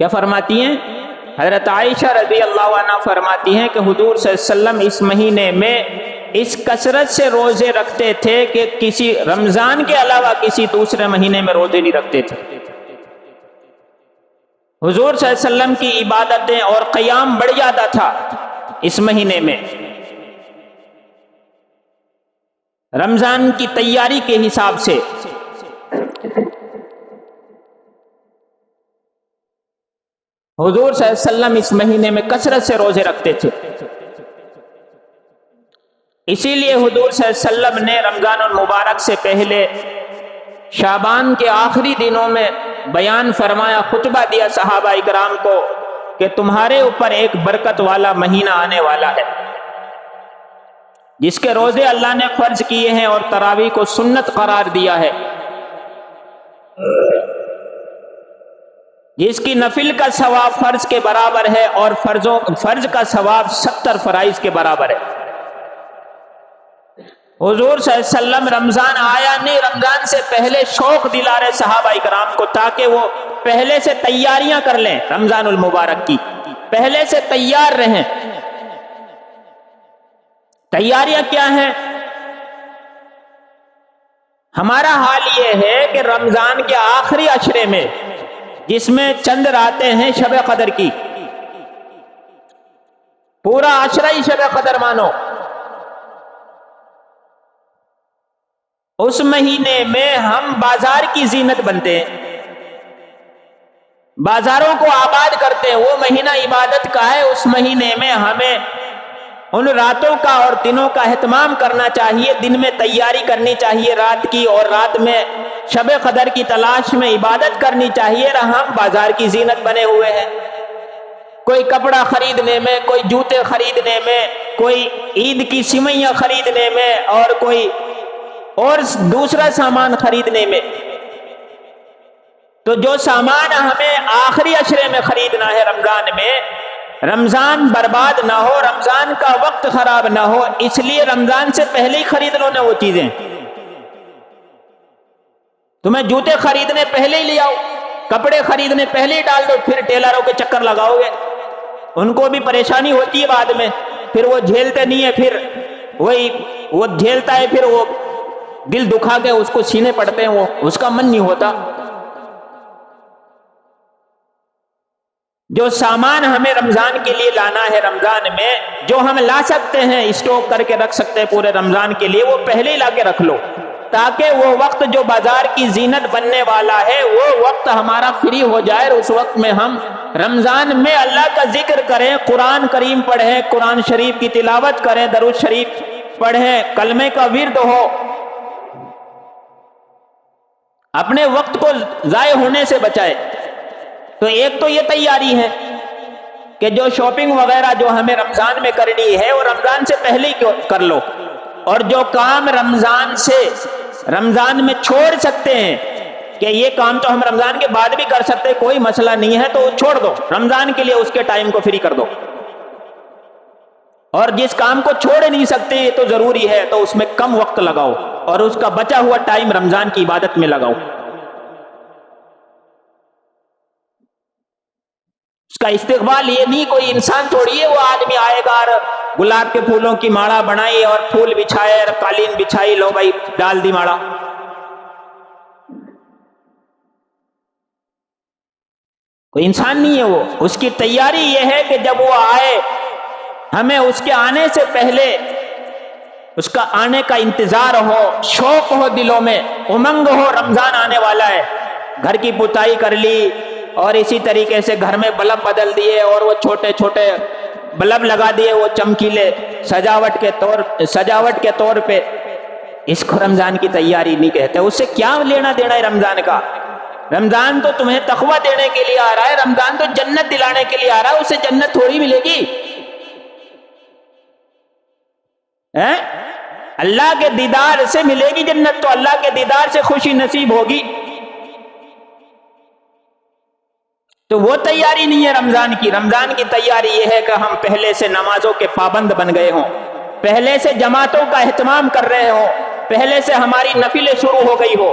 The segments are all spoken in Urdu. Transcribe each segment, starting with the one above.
کیا فرماتی ہیں؟ حضرت عائشہ رضی اللہ عنہ فرماتی ہیں کہ حضور صلی اللہ علیہ وسلم اس مہینے میں اس کثرت سے روزے رکھتے تھے کہ کسی رمضان کے علاوہ کسی دوسرے مہینے میں روزے نہیں رکھتے تھے۔ حضور صلی اللہ علیہ وسلم کی عبادتیں اور قیام بڑھ جاتا تھا اس مہینے میں، رمضان کی تیاری کے حساب سے۔ حضور صلی اللہ علیہ وسلم اس مہینے میں کثرت سے روزے رکھتے تھے، اسی لیے حضور صلی اللہ علیہ وسلم نے رمضان المبارک سے پہلے شعبان کے آخری دنوں میں بیان فرمایا، خطبہ دیا صحابہ اکرام کو کہ تمہارے اوپر ایک برکت والا مہینہ آنے والا ہے، جس کے روزے اللہ نے فرض کیے ہیں اور تراویح کو سنت قرار دیا ہے، جس کی نفل کا ثواب فرض کے برابر ہے اور فرض کا ثواب 70 فرائض کے برابر ہے۔ حضور صلی اللہ علیہ وسلم رمضان آیا نہیں، رمضان سے پہلے شوق دلا رہے صحابہ اکرام کو تاکہ وہ پہلے سے تیاریاں کر لیں، رمضان المبارک کی پہلے سے تیار رہیں۔ تیاریاں کیا ہیں؟ ہمارا حال یہ ہے کہ رمضان کے آخری عشرے میں، جس میں چند راتیں ہیں شب قدر کی، پورا عشرہ ہی شب قدر مانو، اس مہینے میں ہم بازار کی زینت بنتے ہیں، بازاروں کو آباد کرتے ہیں۔ وہ مہینہ عبادت کا ہے، اس مہینے میں ہمیں ان راتوں کا اور دنوں کا اہتمام کرنا چاہیے، دن میں تیاری کرنی چاہیے رات کی، اور رات میں شب قدر کی تلاش میں عبادت کرنی چاہیے۔ ہم بازار کی زینت بنے ہوئے ہیں، کوئی کپڑا خریدنے میں، کوئی جوتے خریدنے میں، کوئی عید کی سوئیاں خریدنے میں، اور کوئی اور دوسرا سامان خریدنے میں۔ تو جو سامان ہمیں آخری عشرے میں خریدنا ہے رمضان میں، رمضان برباد نہ ہو، رمضان کا وقت خراب نہ ہو، اس لیے رمضان سے پہلے ہی خرید لو نا وہ چیزیں۔ تمہیں جوتے خریدنے پہلے ہی لے آؤ، کپڑے خریدنے پہلے ہی ڈال دو، پھر ٹیلروں کے چکر لگاؤ گے، ان کو بھی پریشانی ہوتی ہے بعد میں، پھر وہ جھیلتے نہیں ہے، پھر وہ جھیلتا ہے، پھر وہ دل دکھا کے اس کو سینے پڑتے ہیں، وہ اس کا من نہیں ہوتا۔ جو سامان ہمیں رمضان کے لیے لانا ہے، رمضان میں جو ہم لا سکتے ہیں، اسٹاک کر کے رکھ سکتے ہیں پورے رمضان کے لیے، وہ پہلے ہی لا کے رکھ لو، تاکہ وہ وقت جو بازار کی زینت بننے والا ہے وہ وقت ہمارا فری ہو جائے، اور اس وقت میں ہم رمضان میں اللہ کا ذکر کریں، قرآن کریم پڑھیں، قرآن شریف کی تلاوت کریں، درود شریف پڑھیں، کلمے کا ورد ہو، اپنے وقت کو ضائع ہونے سے بچائے۔ تو ایک تو یہ تیاری ہے کہ جو شاپنگ وغیرہ جو ہمیں رمضان میں کرنی ہے وہ رمضان سے پہلے ہی کر لو، اور جو کام رمضان میں چھوڑ سکتے ہیں کہ یہ کام تو ہم رمضان کے بعد بھی کر سکتے، کوئی مسئلہ نہیں ہے، تو چھوڑ دو، رمضان کے لیے اس کے ٹائم کو فری کر دو۔ اور جس کام کو چھوڑ نہیں سکتے یہ تو ضروری ہے، تو اس میں کم وقت لگاؤ اور اس کا بچا ہوا ٹائم رمضان کی عبادت میں لگاؤ۔ اس کا استقبال یہ نہیں کوئی انسان تھوڑی ہے، وہ آدمی آئے گا اور گلاب کے پھولوں کی ماڑا بنائی اور پھول بچھائے اور قالین بچھائی، لو بھائی ڈال دی ماڑا۔ کوئی انسان نہیں ہے وہ، اس کی تیاری یہ ہے کہ جب وہ آئے ہمیں اس کے آنے سے پہلے اس کا آنے کا انتظار ہو، شوق ہو دلوں میں، امنگ ہو، رمضان آنے والا ہے، گھر کی پتائی کر لی، اور اسی طریقے سے گھر میں بلب بدل دیے، اور وہ چھوٹے چھوٹے بلب لگا دیے، وہ چمکیلے سجاوٹ کے طور پہ، اس کو رمضان کی تیاری نہیں کہتے۔ اس سے کیا لینا دینا ہے رمضان کا؟ رمضان تو تمہیں تقویٰ دینے کے لیے آ رہا ہے، رمضان تو جنت دلانے کے لیے آ رہا ہے، اسے جنت تھوڑی ملے گی۔ اللہ کے دیدار سے ملے گی جنت، تو اللہ کے دیدار سے خوشی نصیب ہوگی، تو وہ تیاری نہیں ہے رمضان کی۔ رمضان کی تیاری یہ ہے کہ ہم پہلے سے نمازوں کے پابند بن گئے ہوں، پہلے سے جماعتوں کا اہتمام کر رہے ہوں، پہلے سے ہماری نفلیں شروع ہو گئی ہو،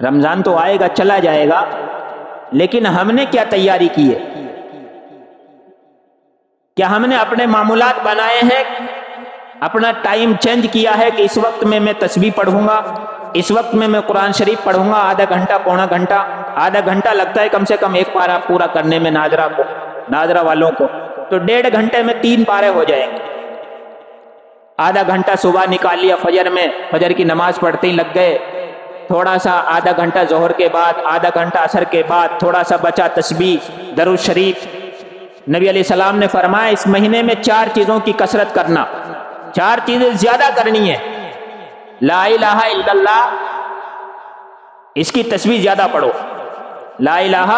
رمضان تو آئے گا چلا جائے گا، لیکن ہم نے کیا تیاری کی ہے؟ کیا ہم نے اپنے معمولات بنائے ہیں؟ اپنا ٹائم چینج کیا ہے کہ اس وقت میں تسبیح پڑھوں گا، اس وقت میں قرآن شریف پڑھوں گا، آدھا گھنٹہ پونا گھنٹہ، آدھا گھنٹہ لگتا ہے کم سے کم ایک پارہ پورا کرنے میں ناظرہ والوں کو، تو 1.5 گھنٹے میں 3 پارے ہو جائیں گے۔ آدھا گھنٹہ صبح نکال لیا فجر میں، فجر کی نماز پڑھتے ہی لگ گئے، تھوڑا سا آدھا گھنٹہ ظہر کے بعد، آدھا گھنٹہ عصر کے بعد، تھوڑا سا بچا تسبیح، درود شریف۔ نبی علیہ السلام نے فرمایا اس مہینے میں 4 چیزوں کی کثرت کرنا، 4 چیزیں زیادہ کرنی ہے۔ لا الہ الا اللہ، اس کی تسبیح زیادہ پڑھو، لا الہ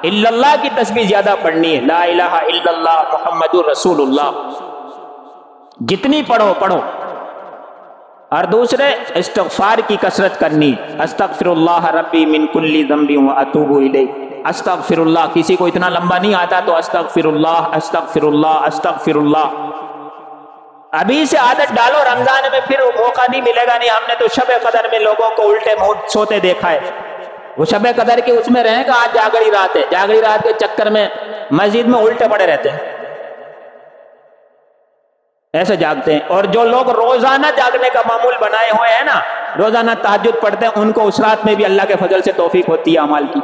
الا اللہ کی تسبیح زیادہ پڑھنی ہے، لا الہ الا اللہ محمد رسول اللہ، جتنی پڑھو۔ اور دوسرے استغفار کی کثرت کرنی، استغفر اللہ ربی من کل ذنب واتوب الیہ، استغفر اللہ، کسی کو اتنا لمبا نہیں آتا تو استغفر اللہ استغفر اللہ استغفر اللہ۔ ابھی سے عادت ڈالو، رمضان میں پھر موقع نہیں ملے گا۔ نہیں، ہم نے تو شب قدر میں لوگوں کو الٹے منہ سوتے دیکھا ہے، وہ شب قدر کے اس میں رہیں گا، آج جاگڑی رات ہے، جاگڑی رات کے چکر میں مسجد میں الٹے پڑے رہتے ہیں، ایسے جاگتے ہیں۔ اور جو لوگ روزانہ جاگنے کا معمول بنائے ہوئے ہیں نا، روزانہ تہجد پڑھتے ہیں، ان کو اس رات میں بھی اللہ کے فضل سے توفیق ہوتی ہے اعمال کی۔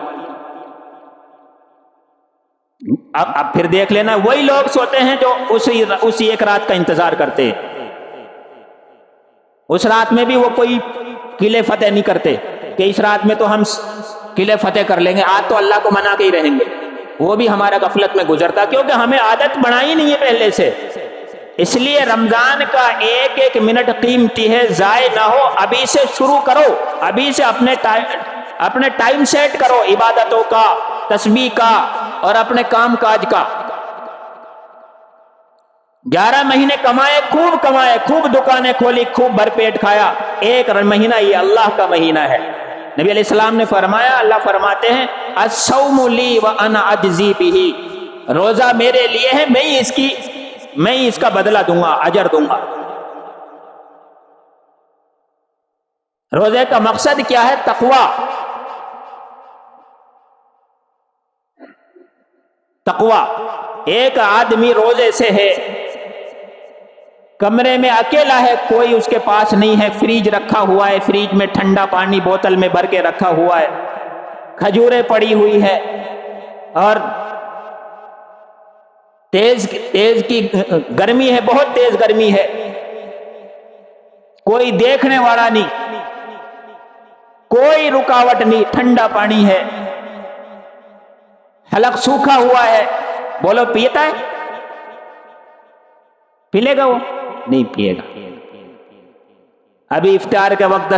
اب پھر دیکھ لینا، وہی لوگ سوتے ہیں جو اسی ایک رات کا انتظار کرتے ہیں، اس رات میں بھی وہ کوئی قلعے فتح نہیں کرتے کہ اس رات میں تو ہم قلعے فتح کر لیں گے، آج تو اللہ کو منا کے ہی رہیں گے، وہ بھی ہمارا غفلت میں گزرتا، کیونکہ ہمیں عادت بنائی نہیں ہے پہلے سے۔ اس لیے رمضان کا ایک ایک منٹ قیمتی ہے، ضائع نہ ہو، ابھی سے شروع کرو، ابھی سے اپنے ٹائم سیٹ کرو، عبادتوں کا، تسبیح کا اور اپنے کام کاج کا۔ 11 مہینے کمائے، خوب دکانیں کھولی، خوب بھرپیٹ کھایا، ایک مہینہ یہ اللہ کا مہینہ ہے۔ نبی علیہ السلام نے فرمایا، اللہ فرماتے ہیں الصوم لی وانا اجزی بہ، روزہ میرے لیے ہے، میں ہی اس کا بدلہ دوں گا، اجر دوں گا۔ روزے کا مقصد کیا ہے؟ تقوی۔ ایک آدمی روزے سے ہے، کمرے میں اکیلا ہے، کوئی اس کے پاس نہیں ہے، فریج رکھا ہوا ہے، فریج میں ٹھنڈا پانی بوتل میں بھر کے رکھا ہوا ہے، کھجوریں پڑی ہوئی ہے، اور تیز کی گرمی ہے، بہت تیز گرمی ہے، کوئی دیکھنے والا نہیں، کوئی رکاوٹ نہیں، ٹھنڈا پانی ہے، حلق سوکھا ہوا ہے، بولو پیتا ہے؟ پی لے گا وہ؟ نہیں پیے گا۔ ابھی افطار کے وقت